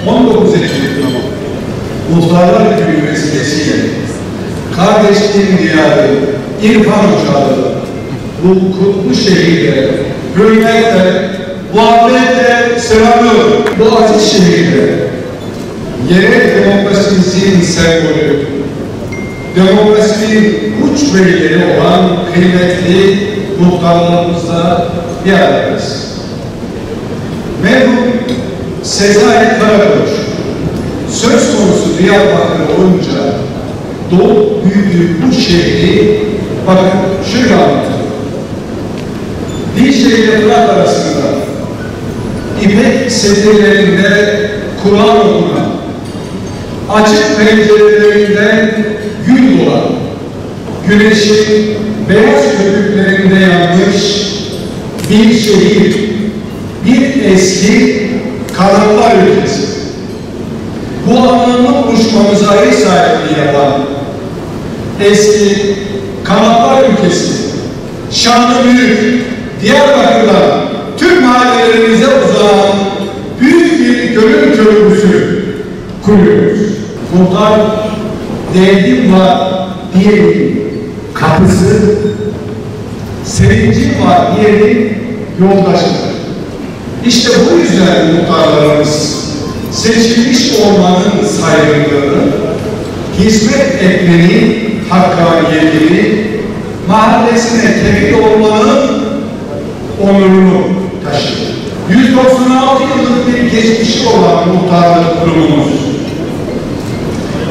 19 Ekim Muhtarlar Günü vesilesiyle kardeşliğin diyarı, İrfan Ocağı, bu kutlu şehirde hürmetle, muhabbetle selamlıyorum. Bu aziz şehirde yerel demokrasimizin sembolü, demokrasinin uç beyleri olan kıymetli muhtarlarımızla bir aradayız. Merhum Sezai Karakoç söz konusu Diyarbakır olunca doğup büyüdüğü bu şehri bakın şöyle anlatıyor. Dicle ile Fırat arasında İpek sedirlerinde Kur'an okunan, açık pencerelerinden gül dolan, güneşin beyaz köpüklerinde yanmış bir şehir, bir eski Kanatlar ülkesi. Bu anlamlı buluşmamıza ev sahipliği yapan eski Kanatlar ülkesi, şanlı büyük Diyarbakır'dan tüm mahallelerimize uzanan büyük bir gönül köprüsü kuruyoruz. Muhtar değerlim var diyelim kapısı, sevincim var diyelim yoldaşıdır. İşte bu yüzden muhtarlarımız seçilmiş olmanın saygınlığını, hizmet etmenin hakkaniyetini, mahallesine tevhid olmanın onurunu taşır. 196 yıllık bir geçmişi olan muhtarlık kurumumuz,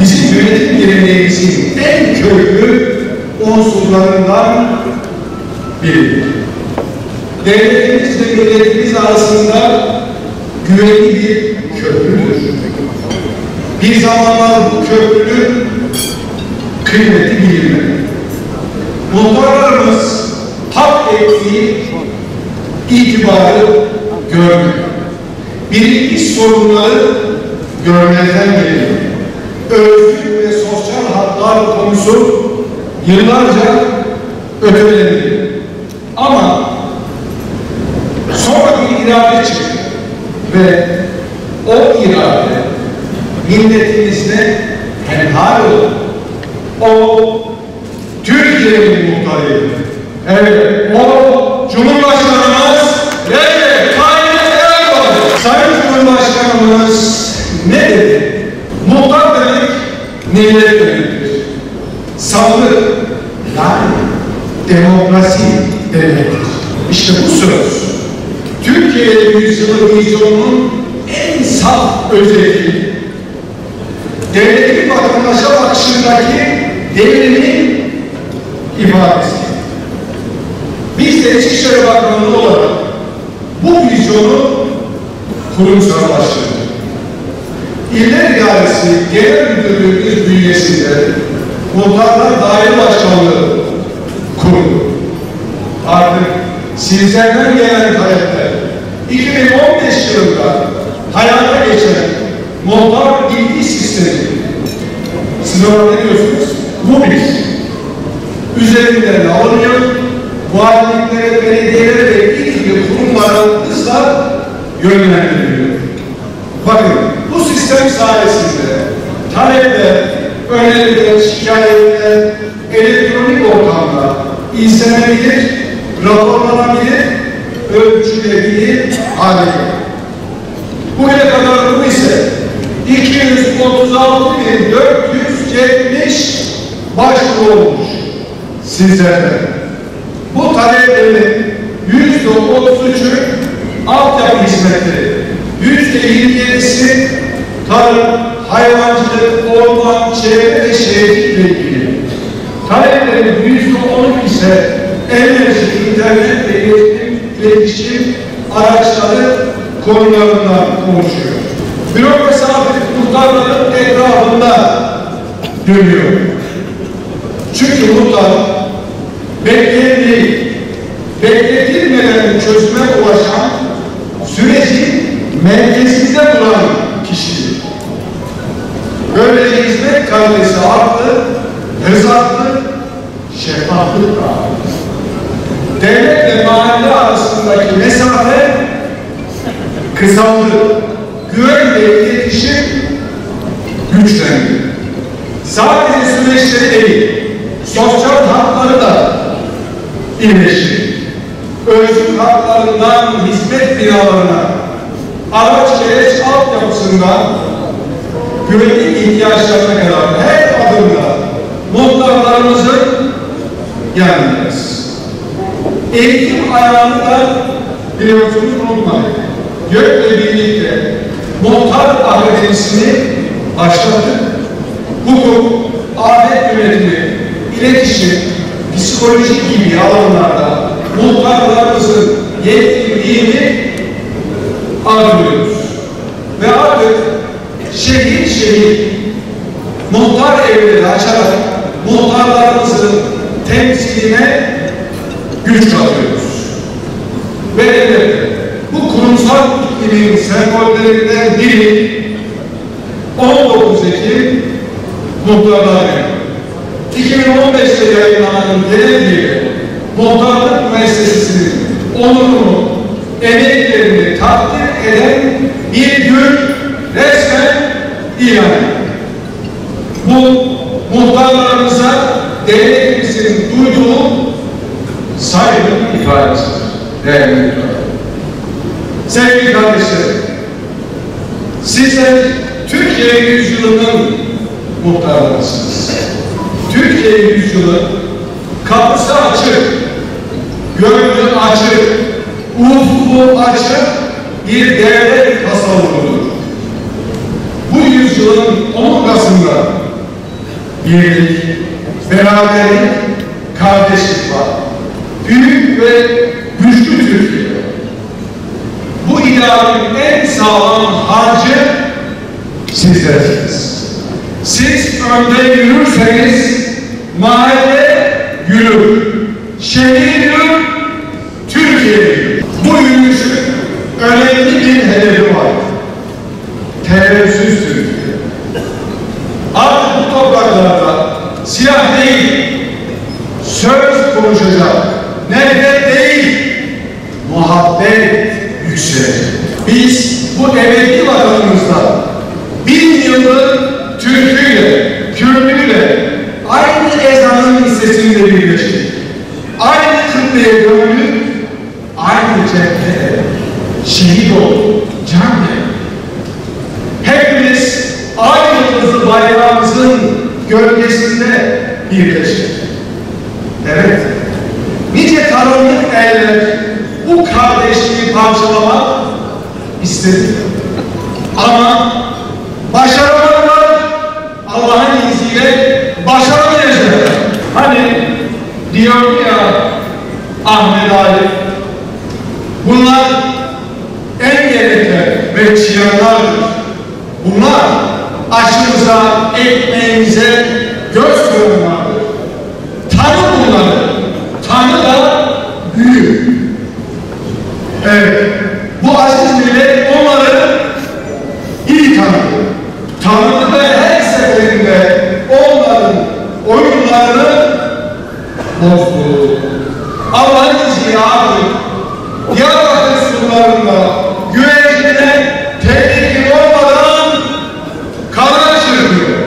bizim yönetim geleneğimizin en köklü unsurlarından biridir. Devletimiz ve milletimiz arasında güvenli bir köprüdür. Bir zamanlar bu köprünün kıymeti bilinmedi. Muhtarlarımız hak ettiği itibarı görmüyor. Birinci sorunları görmezden geliyor. Özgür ve sosyal haklar konusu yıllarca ötelendi. Ama sonra bir irade çıktı ve o irade milletimizle hemhal oldu. O Türkiye'nin muhtarıydı. Evet, o Cumhurbaşkanımız Recep Tayyip Erdoğan. Sayın Cumhurbaşkanımız ne dedi? Muhtar demek millet demektir. Sandık yani demokrasi demektir. İşte bu söz Türkiye yüzyılı vizyonunun en saf özeti. Devletin vatandaşa bakışındaki devrimin ifadesi. Biz de İçişleri Bakanlığı olarak bu vizyonu kurumsallaştırdık. İller İdaresi Genel Müdürlüğümüz bünyesinde Muhtarlar Daire Başkanlığı kuruldu. Artık sizlerden gelen talepler 2015 yılında hayata geçen muhtar bilgi sistemi, siz ona ne diyorsunuz? Bu biz. Üzerinden alınıyor, valiliklere, belediyelere ve ilgili kurumlara hızla yönlendiriliyor. Bakın, bu sistem sayesinde talepler, öneriler, şikayetler elektronik ortamda izlenebilir, raporlanabilir, ölçülebilir hale gelir. Bugüne kadar bu ise 236.470 başvuru olmuş sizlerden. Bu taleplerin %33'ü altyapı hizmetleri, %27'si tarım, hayvancılık, orman, çevre ve şehircilikle ilgili. Taleplerin %10'u ise enerji, internet ve iletişim araçları konularından konuşuyor. Bürokrasi artık muhtarların etrafında dönüyor. Çünkü muhtar bekleyen değil, bekletilmeden çözüme ulaşan sürecin merkezinde duran kişidir. Böylece hizmet kalitesi arttı, hız arttı, şeffaflık arttı. Devletle mahalle arasındaki mesafe kısaldı. Güven ve iletişim güçlendi. Sadece süreçleri değil, sosyal hakları da iyileşti. Özgür haklarından hizmet binalarına, araç gereç altyapısından güvenlik ihtiyaçlarına kadar her adımda muhtarlarımızın yanındayız. Eğitim ayağını da biliyorsunuz unutmayın. YÖK'le birlikte muhtar akademisini başlattık. Hukuk, afet yönetimi, iletişim, psikoloji gibi alanlarda muhtarlarımızın yetkinliğini artırıyoruz. Ve artık şehir şehir muhtar evleri açarak muhtarlarımızın temsiline güç katıyoruz. Ve elbette bu kurumsal iklimin sembollerinden biri 19 Ekim Muhtarlar Günü. 2015'te yayınlanan genelgeyle muhtarlık müessesesinin onurunu, emeklerini takdir eden bir gün resmen ilan edildi. Bu muhtarlarımıza devletimizin duyduğu saygı ifadesidir. Değerli muhtarlar. Sevgili kardeşlerim, sizler Türkiye yüzyılının muhtarlarısınız. Türkiye yüzyılı kapısı açık, gönlü açık, ufku açık bir devlet tasavvurudur. Bu yüzyılın omurgasında birlik, beraberlik, kardeşlik var. Büyük ve güçlü Türkiye. Bu idealin en sağlam harcı sizlersiniz. Siz önde yürürseniz mahalle yürür, şehir yürür, Türkiye yürür. Bu yürüyüşün önemli bir hedefi var. Terörsüz Türkiye. Artık bu topraklarda silah değil, söz konuşacak, nefret değil, muhabbet yükselecek. Biz bu ebedi vatanımızda 1000 yıldır Türküyle, Kürtüyle aynı ezanın sesinde birleştik. Aynı kıbleye döndük, aynı cephede şehit olduk, can verdik. Hepimiz aynı yıldızlı bayrağımızın gölgesinde birleştik. Evet, nice karanlık eller bu kardeşliği parçalamak istedi. Ama başaramadılar, Allah'ın izniyle başaramayacaklar. Hani diyor ya Ahmet Ali, bunlar engellikler ve çıyanlardır. Bunlar aşımıza, ekmeğimize göz koymalıdır. Tanı bunları, Tanı da büyük. Evet, bu aziz millet onları iyi tanıdı. Tanıdı ve her seferinde onların oyunlarını bozdu. Allah'ın izniyle artık Diyarbakır surlarında güvercinler tehlike olmadan kanal çırpıyor.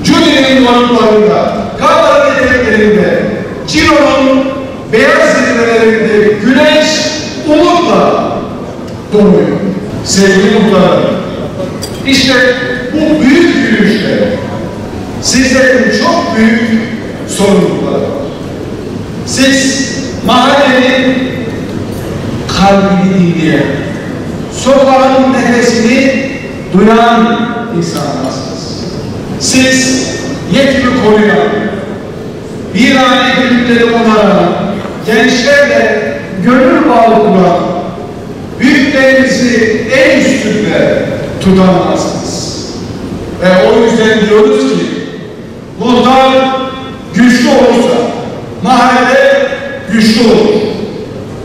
Cudi'nin varlıklarında, Kabar eteklerinde, Ciro'nun beyaz zirvelerinde güneş umutla doğuyor. Sevgili muhtarım, işte bu büyük yürüyüşte sizlerin çok büyük sorumlulukları var. Siz mahallenin kalbini dinleyen, sokağın nefesini duyan insanlarsınız. Siz yetimi koruyan, virane gönülleri onaran, gençlerle gönül bağı kuran, büyüklerinizi en üstünde tutamazsınız. Ve o yüzden diyoruz ki, muhtar güçlü olursa, mahalle güçlü olur.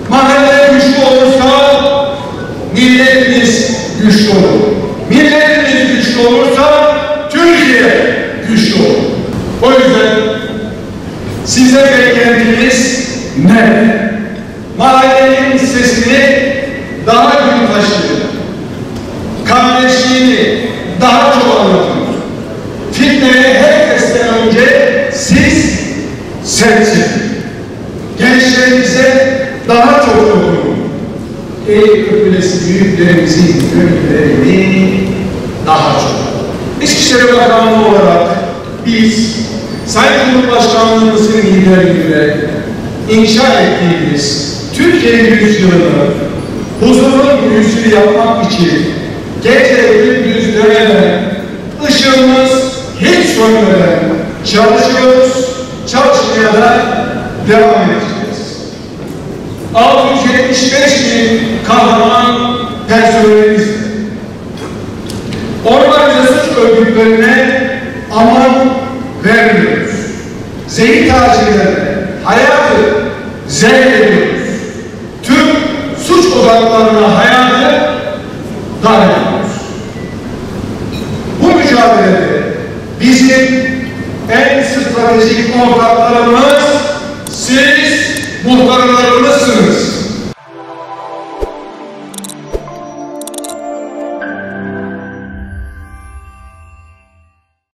Mahalle güçlü olursa, milletimiz güçlü olur. Milletimiz güçlü olursa, Türkiye güçlü olur. O yüzden size beklentiniz ne? Mahallenin sesini daha gün taşıyın. Kardeşliğini daha çok anlatın. sensin. Gençlerimize daha çok dokunun. El öpülesi büyüklerimizin gönüllerini daha çok. İçişleri Bakanlığı olarak biz Sayın Cumhurbaşkanlığımızın liderliğiyle inşa ettiğimiz Türkiye yüzyılını huzurun büyüsünü yapmak için gece gündüz dönemeden, ışığımız hiç sönmeden çalışıyoruz, çalışmaya da devam edeceğiz. 675 bin kahraman personelimiz, organize suç örgütlerine aman vermiyoruz. Zehir tacirlerine hayatı zevk ediyoruz. Tüm suç odaklarına hayatı dar ediyoruz. Bu mücadelede bizim en stratejik ortaklarımız siz muhtarlarımızsınız.